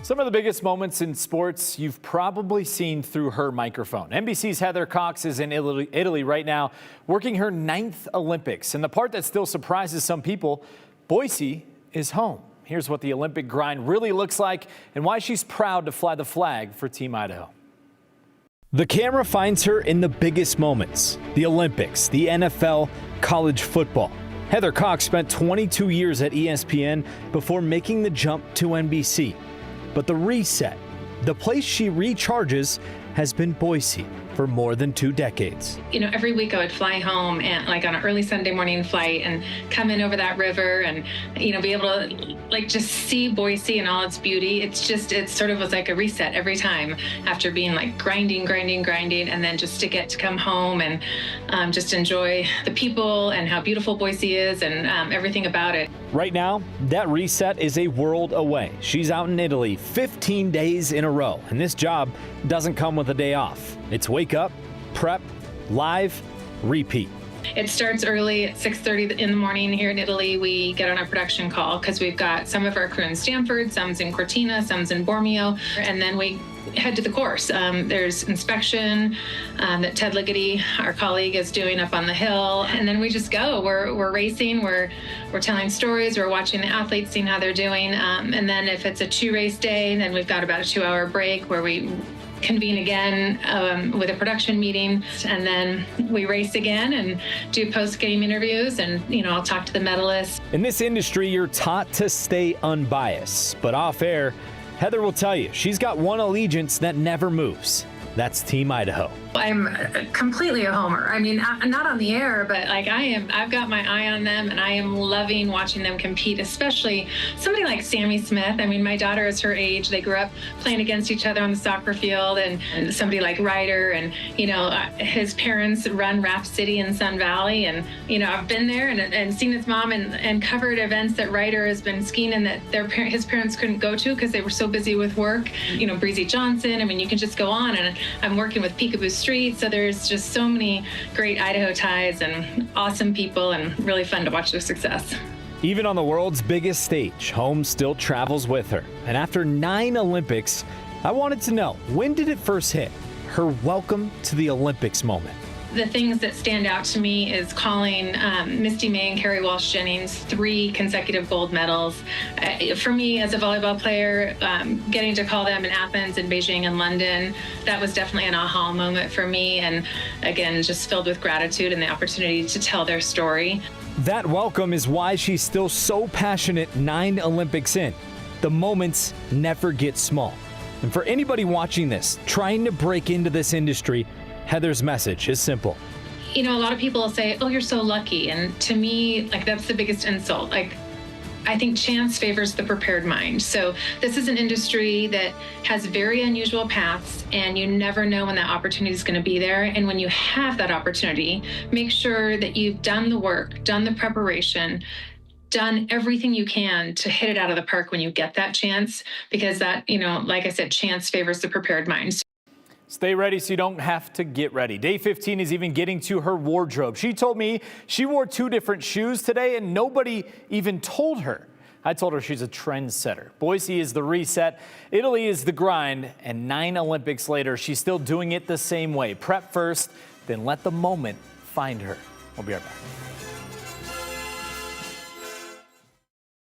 Some of the biggest moments in sports you've probably seen through her microphone. NBC's Heather Cox is in Italy right now, working her 9th Olympics. And the part that still surprises some people, Boise is home. Here's what the Olympic grind really looks like and why she's proud to fly the flag for Team Idaho. The camera finds her in the biggest moments, the Olympics, the NFL, college football. Heather Cox spent 22 years at ESPN before making the jump to NBC. But the reset, the place she recharges, has been Boise for more than 2 decades. You know, every week I would fly home and like on an early Sunday morning flight and come in over that river and, you know, be able to like just see Boise and all its beauty. It sort of was like a reset every time after being like grinding, and then just to get to come home and just enjoy the people and how beautiful Boise is and everything about it. Right now, that reset is a world away. She's out in Italy 15 days in a row, and this job doesn't come with a day off. It's wake up, prep, live, repeat. It starts early at 6:30 in the morning here in Italy. We get on our production call because we've got some of our crew in Stanford, some's in Cortina, some's in Bormio, and then we head to the course. There's inspection that Ted Ligety, our colleague, is doing up on the hill, and then we just go. We're racing, we're telling stories, we're watching the athletes, seeing how they're doing, and then if it's a 2-race day, then we've got about a 2-hour break where we convene again with a production meeting, and then we race again and do post-game interviews, and I'll talk to the medalists. In this industry, you're taught to stay unbiased, but off air, Heather will tell you she's got one allegiance that never moves. That's Team Idaho. I'm completely a homer. I mean, not on the air, but like I've got my eye on them, and I am loving watching them compete, especially somebody like Sammy Smith. I mean, my daughter is her age. They grew up playing against each other on the soccer field, and somebody like Ryder, and his parents run Raft City in Sun Valley, and I've been there and seen his mom and covered events that Ryder has been skiing and that his parents couldn't go to because they were so busy with work. Breezy Johnson. I mean, you can just go on, and I'm working with Peekaboo Street, so there's just so many great Idaho ties and awesome people, and really fun to watch their success. Even on the world's biggest stage, home still travels with her. And after 9 Olympics, I wanted to know, when did it first hit? Her welcome to the Olympics moment. The things that stand out to me is calling Misty May and Carrie Walsh-Jennings 3 consecutive gold medals. For me, as a volleyball player, getting to call them in Athens and Beijing and London, that was definitely an aha moment for me. And again, just filled with gratitude and the opportunity to tell their story. That welcome is why she's still so passionate 9 Olympics in. The moments never get small. And for anybody watching this, trying to break into this industry, Heather's message is simple. A lot of people will say, oh, you're so lucky. And to me, like, that's the biggest insult. Like, I think chance favors the prepared mind. So this is an industry that has very unusual paths, and you never know when that opportunity is going to be there. And when you have that opportunity, make sure that you've done the work, done the preparation, done everything you can to hit it out of the park when you get that chance, because that, like I said, chance favors the prepared mind. Stay ready so you don't have to get ready. Day 15 is even getting to her wardrobe. She told me she wore 2 different shoes today and nobody even told her. I told her she's a trendsetter. Boise is the reset, Italy is the grind, and 9 Olympics later, she's still doing it the same way. Prep first, then let the moment find her. We'll be right back.